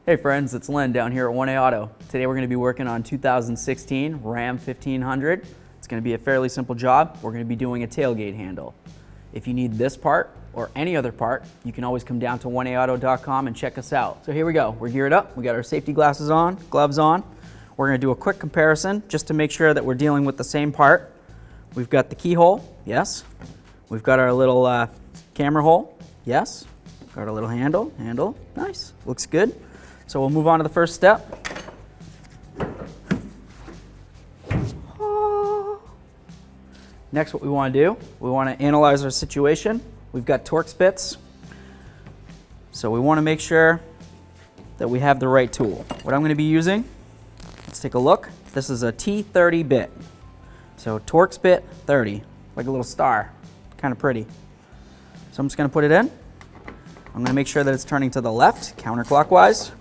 Hey friends, it's Len down here at 1A Auto. Today we're going to be working on 2016 Ram 1500. It's going to be a fairly simple job. We're going to be doing a tailgate handle. If you need this part or any other part, you can always come down to 1aauto.com and check us out. So here we go. We're geared up. We got our safety glasses on, gloves on. We're going to do a quick comparison just to make sure that we're dealing with the same part. We've got the keyhole, yes. We've got our little camera hole, yes. Got our little handle, nice, looks good. So we'll move on to the first step. Next, what we want to do, we want to analyze our situation. We've got Torx bits. So we want to make sure that we have the right tool. What I'm going to be using, let's take a look. This is a T30 Bit. So Torx bit 30, like a little star, kind of pretty. So I'm just going to put it in. I'm going to make sure that it's turning to the left, counterclockwise.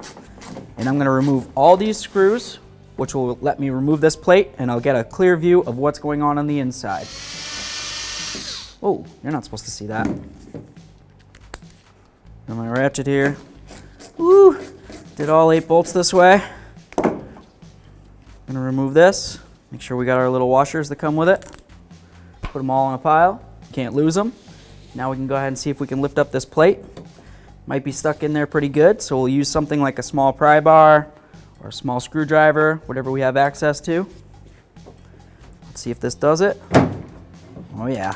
And I'm going to remove all these screws, which will let me remove this plate, and I'll get a clear view of what's going on the inside. Oh, you're not supposed to see that. Got my ratchet here. Woo! Did all 8 bolts this way. I'm going to remove this. Make sure we got our little washers that come with it. Put them all in a pile. Can't lose them. Now we can go ahead and see if we can lift up this plate. Might be stuck in there pretty good, so we'll use something like a small pry bar or a small screwdriver, whatever we have access to. Let's see if this does it. Oh yeah.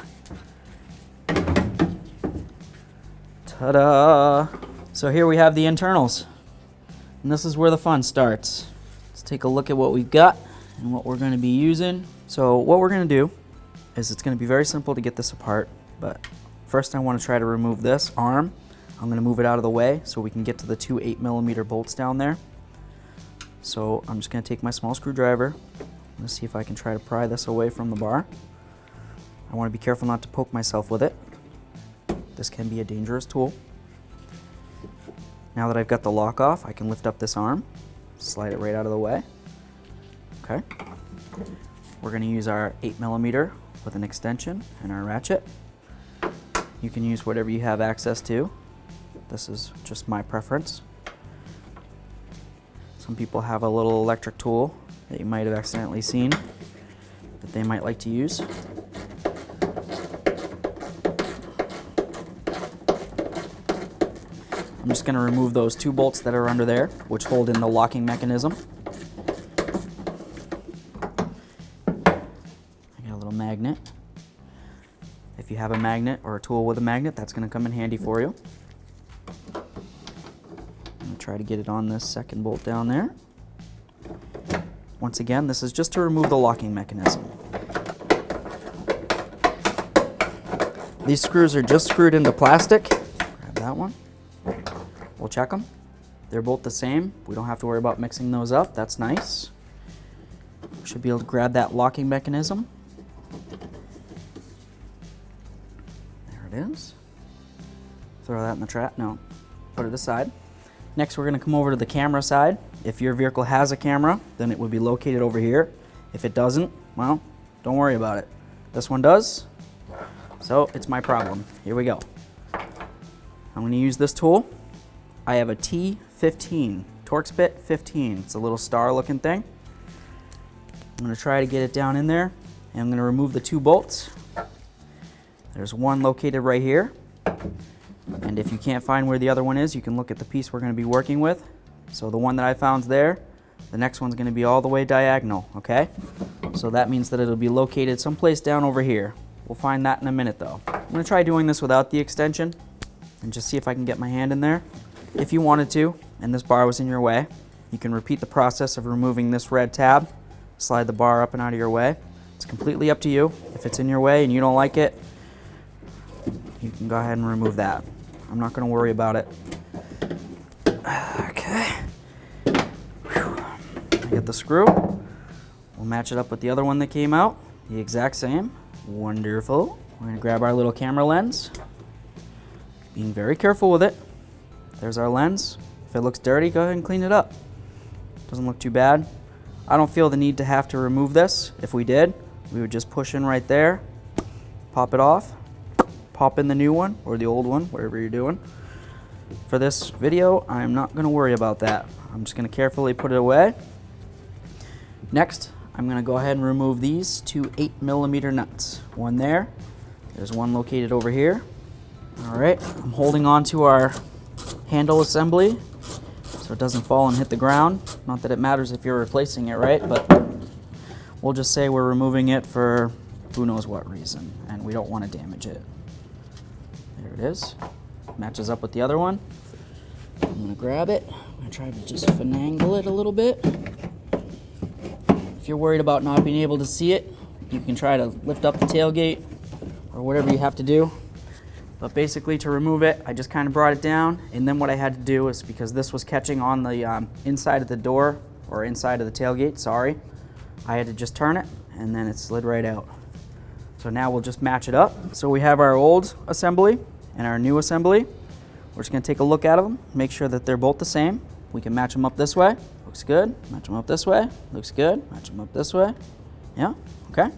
Ta-da! So here we have the internals. And this is where the fun starts. Let's take a look at what we've got and what we're going to be using. So what we're going to do is it's going to be very simple to get this apart, but first I want to try to remove this arm. I'm going to move it out of the way so we can get to the 2 8mm bolts down there. So I'm just going to take my small screwdriver. I'm going to see if I can try to pry this away from the bar. I want to be careful not to poke myself with it. This can be a dangerous tool. Now that I've got the lock off, I can lift up this arm, slide it right out of the way. Okay. We're going to use our 8mm with an extension and our ratchet. You can use whatever you have access to. This is just my preference. Some people have a little electric tool that you might have accidentally seen that they might like to use. I'm just going to remove those 2 bolts that are under there, which hold in the locking mechanism. I got a little magnet. If you have a magnet or a tool with a magnet, that's going to come in handy for you. Try to get it on this second bolt down there. Once again, this is just to remove the locking mechanism. These screws are just screwed into plastic. Grab that one. We'll check them. They're both the same. We don't have to worry about mixing those up. That's nice. We should be able to grab that locking mechanism. There it is. Throw that in the trap. No, put it aside. Next, we're going to come over to the camera side. If your vehicle has a camera, then it would be located over here. If it doesn't, well, don't worry about it. This one does, so it's my problem. Here we go. I'm going to use this tool. I have a T15 Torx Bit 15. It's a little star looking thing. I'm going to try to get it down in there, and I'm going to remove the 2 bolts. There's one located right here. And if you can't find where the other one is, you can look at the piece we're going to be working with. So the one that I found's there. The next one's going to be all the way diagonal, okay? So that means that it'll be located someplace down over here. We'll find that in a minute though. I'm going to try doing this without the extension and just see if I can get my hand in there. If you wanted to, and this bar was in your way, you can repeat the process of removing this red tab, slide the bar up and out of your way. It's completely up to you. If it's in your way and you don't like it, you can go ahead and remove that. I'm not going to worry about it. Okay. Whew. I get the screw. We'll match it up with the other one that came out. The exact same. Wonderful. We're going to grab our little camera lens. Being very careful with it. There's our lens. If it looks dirty, go ahead and clean it up. Doesn't look too bad. I don't feel the need to have to remove this. If we did, we would just push in right there, pop it off, pop in the new one or the old one, whatever you're doing. for this video, I'm not going to worry about that. I'm just going to carefully put it away. Next, I'm going to go ahead and remove these two 8mm nuts. One there. There's one located over here. All right, I'm holding on to our handle assembly so it doesn't fall and hit the ground. Not that it matters if you're replacing it, right? But we'll just say we're removing it for who knows what reason, and we don't want to damage it. There it is. Matches up with the other one. I'm going to grab it. I'm going to try to just finagle it a little bit. If you're worried about not being able to see it, you can try to lift up the tailgate or whatever you have to do. But basically, to remove it, I just kind of brought it down, and then what I had to do is, because this was catching on the inside of the door, or inside of the tailgate, sorry, I had to just turn it, and then it slid right out. So now we'll just match it up. So we have our old assembly and our new assembly. We're just going to take a look at them, make sure that they're both the same. We can match them up this way. Looks good. Match them up this way. Looks good. Match them up this way. Yeah, okay.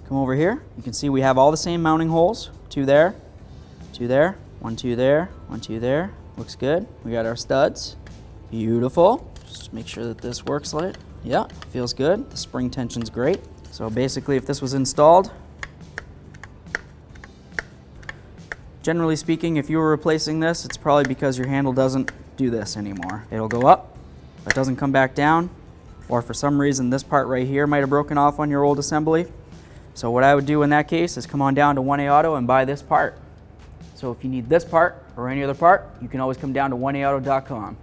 Come over here. You can see we have all the same mounting holes. Two there. Two there, 1, 2 there, 1, 2 there. Looks good. We got our studs. Beautiful. Just make sure that this works right. Yeah, feels good. The spring tension's great. So basically, if this was installed, generally speaking, if you were replacing this, it's probably because your handle doesn't do this anymore. It'll go up, but doesn't come back down, or for some reason this part right here might have broken off on your old assembly. So what I would do in that case is come on down to 1A Auto and buy this part. So if you need this part or any other part, you can always come down to 1aauto.com.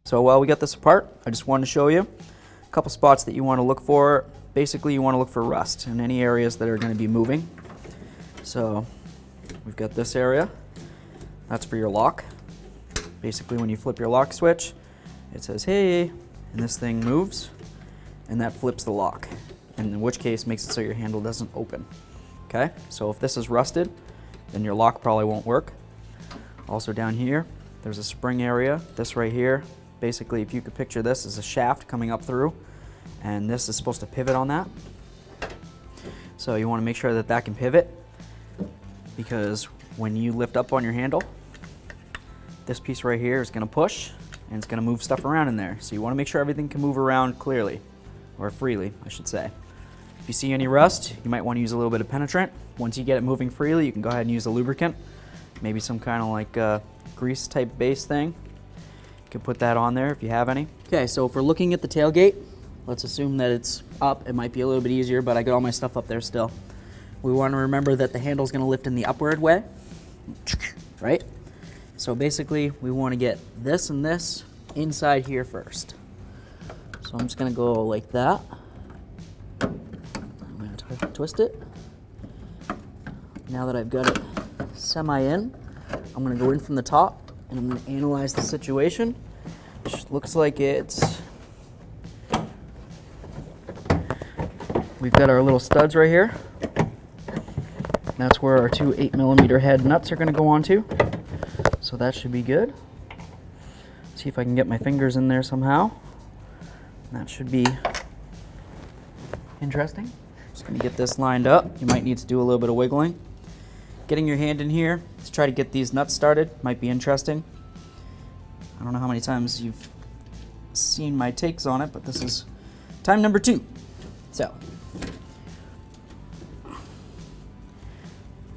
So while we got this apart, I just wanted to show you a couple spots that you want to look for. Basically, you want to look for rust in any areas that are going to be moving. So we've got this area. That's for your lock. Basically, when you flip your lock switch, it says, hey, and this thing moves, and that flips the lock, and in which case makes it so your handle doesn't open. Okay, so if this is rusted, then your lock probably won't work. Also down here, there's a spring area. This right here, basically, if you could picture this as a shaft coming up through, and this is supposed to pivot on that. So you want to make sure that that can pivot, because when you lift up on your handle, this piece right here is going to push and it's going to move stuff around in there. So you want to make sure everything can move around clearly, or freely, I should say. If you see any rust, you might want to use a little bit of penetrant. Once you get it moving freely, you can go ahead and use a lubricant, maybe some kind of like grease type base thing. You can put that on there if you have any. Okay, so if we're looking at the tailgate, let's assume that it's up. It might be a little bit easier, but I got all my stuff up there still. We want to remember that the handle's going to lift in the upward way, right? So basically, we want to get this and this inside here first. So I'm just going to go like that. I'm going to twist it. Now that I've got it semi-in, I'm going to go in from the top, and I'm going to analyze the situation. Which looks like it's... We've got our little studs right here. That's where our two 8mm head nuts are going to go onto. So that should be good. See if I can get my fingers in there somehow. That should be interesting. Just going to get this lined up. You might need to do a little bit of wiggling. Getting your hand in here to try to get these nuts started might be interesting. I don't know how many times you've seen my takes on it, but this is time number 2. So,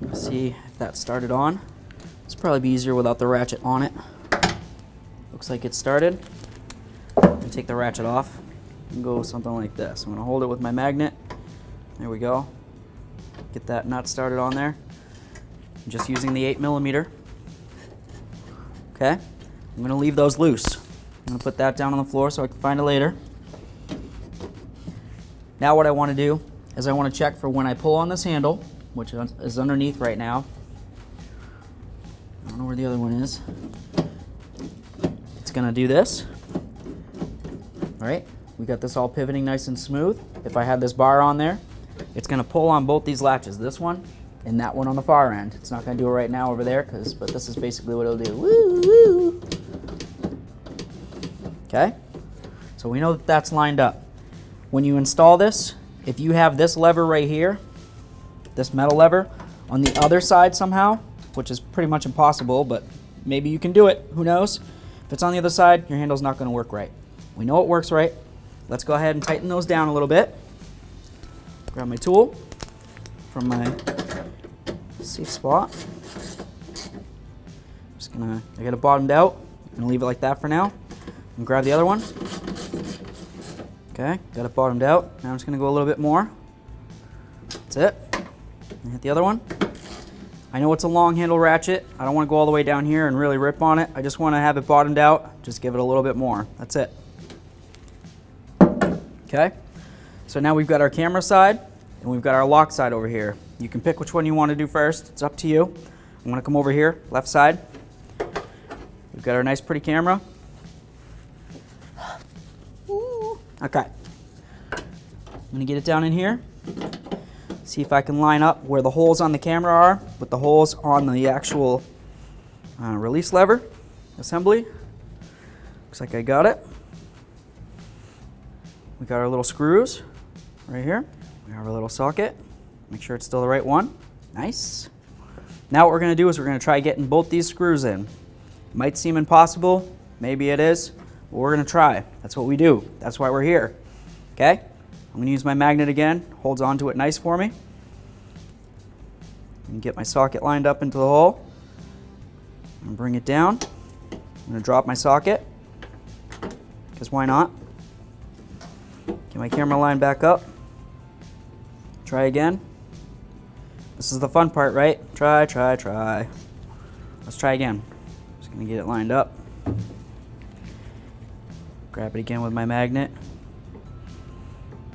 let's see if that started on. It's probably be easier without the ratchet on it. Looks like it started. I'm gonna take the ratchet off and go something like this. I'm gonna hold it with my magnet. There we go. Get that nut started on there. I'm just using the 8mm. Okay, I'm gonna leave those loose. I'm gonna put that down on the floor so I can find it later. Now what I wanna do is I wanna check for when I pull on this handle, which is underneath right now. I don't know where the other one is. It's gonna do this. All right, we got this all pivoting nice and smooth. If I had this bar on there, it's gonna pull on both these latches, this one and that one on the far end. It's not gonna do it right now over there, but this is basically what it'll do. Woo, woo. Okay? So we know that that's lined up. When you install this, if you have this lever right here, this metal lever, on the other side somehow, which is pretty much impossible, but maybe you can do it, who knows? If it's on the other side, your handle's not gonna work right. We know it works right. Let's go ahead and tighten those down a little bit. Grab my tool from my safe spot. I got it bottomed out. I'm gonna leave it like that for now. And grab the other one. Okay, got it bottomed out. Now I'm just gonna go a little bit more. That's it. And hit the other one. I know it's a long handle ratchet. I don't wanna go all the way down here and really rip on it. I just wanna have it bottomed out. Just give it a little bit more. That's it. Okay, so now we've got our camera side and we've got our lock side over here. You can pick which one you wanna do first. It's up to you. I'm gonna come over here, left side. We've got our nice pretty camera. Okay. I'm gonna get it down in here. See if I can line up where the holes on the camera are with the holes on the actual release lever assembly. Looks like I got it. We got our little screws right here. We have our little socket. Make sure it's still the right one. Nice. Now what we're gonna do is we're gonna try getting both these screws in. Might seem impossible, maybe it is, but we're gonna try. That's what we do. That's why we're here. Okay? I'm gonna use my magnet again. Holds onto it nice for me. And get my socket lined up into the hole. And bring it down. I'm gonna drop my socket, because why not? Get my camera line back up. Try again. This is the fun part, right? Try. Let's try again. Just gonna get it lined up. Grab it again with my magnet.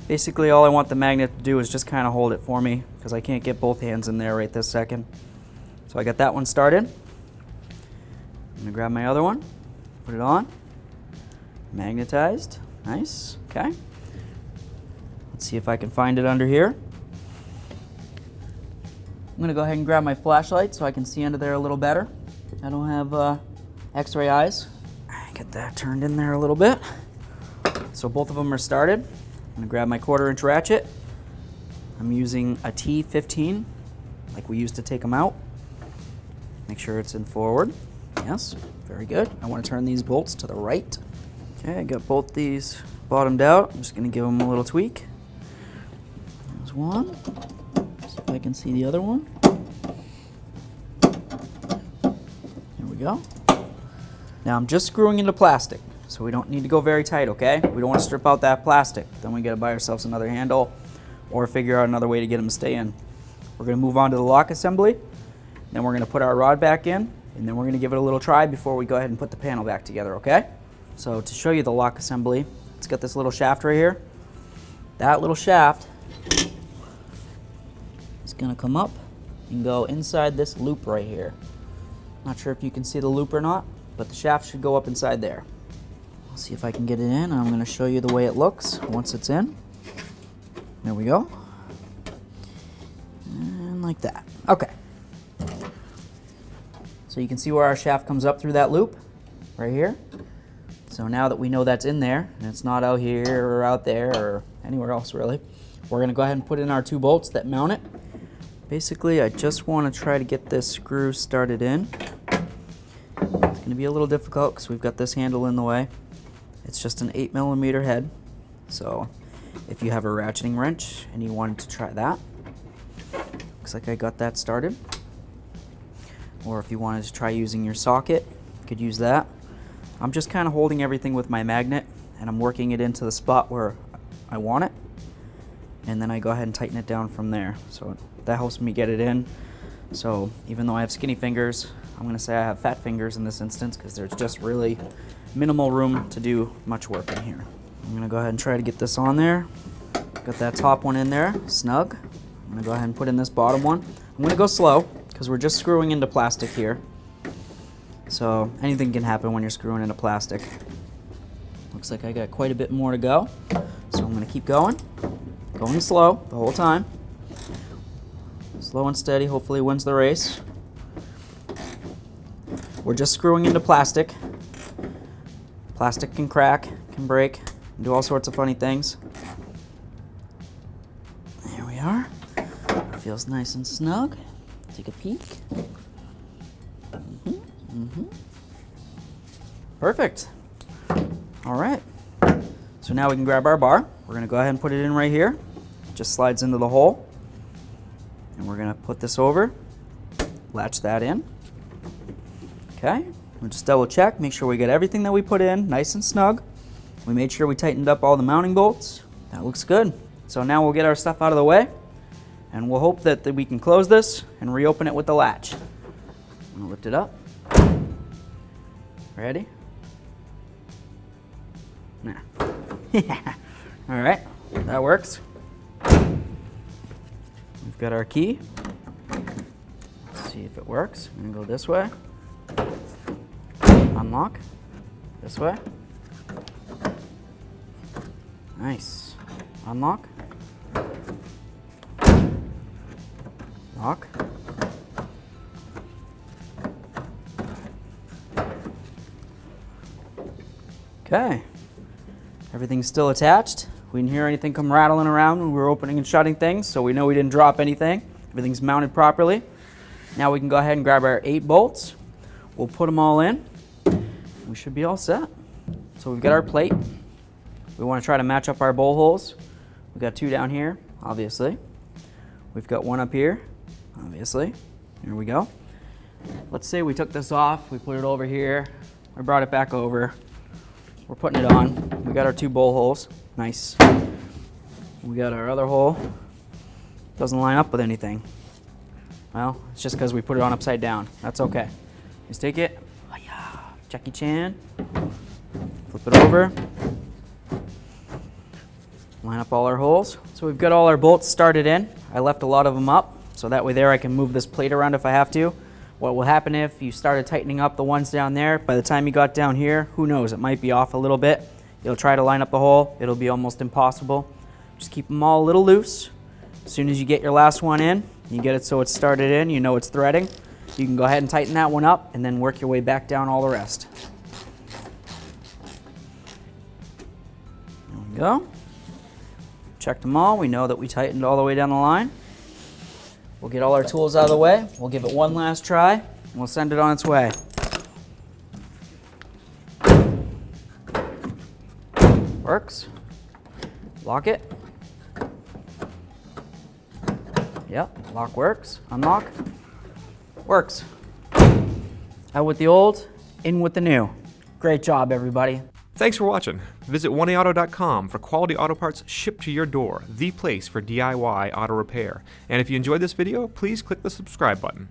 Basically all I want the magnet to do is just kind of hold it for me because I can't get both hands in there right this second. So I got that one started. I'm gonna grab my other one, put it on. Magnetized, nice, okay. Let's see if I can find it under here. I'm gonna go ahead and grab my flashlight so I can see under there a little better. I don't have x-ray eyes. Get that turned in there a little bit. So both of them are started. I'm gonna grab my 1/4" ratchet. I'm using a T15, like we used to take them out. Make sure it's in forward. Yes, very good. I wanna turn these bolts to the right. Okay, I got both these bottomed out. I'm just gonna give them a little tweak. There's one. See if I can see the other one. There we go. Now I'm just screwing into plastic, so we don't need to go very tight, okay? We don't want to strip out that plastic. Then we gotta buy ourselves another handle or figure out another way to get them to stay in. We're gonna move on to the lock assembly, then we're gonna put our rod back in, and then we're gonna give it a little try before we go ahead and put the panel back together, okay? So to show you the lock assembly, it's got this little shaft right here. That little shaft is gonna come up and go inside this loop right here. Not sure if you can see the loop or not, but the shaft should go up inside there. I'll see if I can get it in. I'm gonna show you the way it looks once it's in. There we go. And like that. Okay. So you can see where our shaft comes up through that loop, right here. So now that we know that's in there, and it's not out here or out there or anywhere else really, we're gonna go ahead and put in our 2 bolts that mount it. Basically, I just wanna try to get this screw started in. It's gonna be a little difficult because we've got this handle in the way. It's just an 8mm head. So if you have a ratcheting wrench and you wanted to try that, looks like I got that started. Or if you wanted to try using your socket, you could use that. I'm just kind of holding everything with my magnet and I'm working it into the spot where I want it. And then I go ahead and tighten it down from there. So that helps me get it in. So even though I have skinny fingers, I'm gonna say I have fat fingers in this instance because there's just really minimal room to do much work in here. I'm gonna go ahead and try to get this on there. Got that top one in there, snug. I'm gonna go ahead and put in this bottom one. I'm gonna go slow because we're just screwing into plastic here. So anything can happen when you're screwing into plastic. Looks like I got quite a bit more to go. So I'm gonna keep going slow the whole time. Slow and steady hopefully wins the race. We're just screwing into plastic. Plastic can crack, can break, can do all sorts of funny things. There we are. Feels nice and snug. Take a peek. Perfect. All right. So now we can grab our bar. We're gonna go ahead and put it in right here. It just slides into the hole. And we're gonna put this over, latch that in. Okay, we'll just double check, make sure we get everything that we put in nice and snug. We made sure we tightened up all the mounting bolts. That looks good. So now we'll get our stuff out of the way, and we'll hope that we can close this and reopen it with the latch. I'm gonna lift it up. Ready? Nah. All right, that works. We've got our key. Let's see if it works. I'm gonna go this way. Unlock. This way. Nice. Unlock. Lock. Okay. Everything's still attached. We didn't hear anything come rattling around when we were opening and shutting things, so we know we didn't drop anything. Everything's mounted properly. Now we can go ahead and grab our 8 bolts. We'll put them all in. We should be all set. So we've got our plate. We want to try to match up our bowl holes. We've got 2 down here, obviously. We've got 1 up here, obviously. Here we go. Let's say we took this off, we put it over here, we brought it back over. We're putting it on. We got our 2 bowl holes. Nice. We got our other hole. Doesn't line up with anything. Well, it's just because we put it on upside down. That's okay. Just take it. Jackie Chan. Flip it over. Line up all our holes. So we've got all our bolts started in. I left a lot of them up, so that way there I can move this plate around if I have to. What will happen if you started tightening up the ones down there, by the time you got down here, who knows, it might be off a little bit. You'll try to line up the hole, it'll be almost impossible. Just keep them all a little loose. As soon as you get your last one in, you get it so it's started in, you know it's threading. You can go ahead and tighten that one up and then work your way back down all the rest. There we go. Checked them all, we know that we tightened all the way down the line. We'll get all our tools out of the way, we'll give it one last try, and we'll send it on its way. Works. Lock it. Yep, lock works. Unlock. Works. Out with the old, in with the new. Great job, everybody. Thanks for watching. Visit 1aauto.com for quality auto parts shipped to your door, the place for DIY auto repair. And if you enjoyed this video, please click the subscribe button.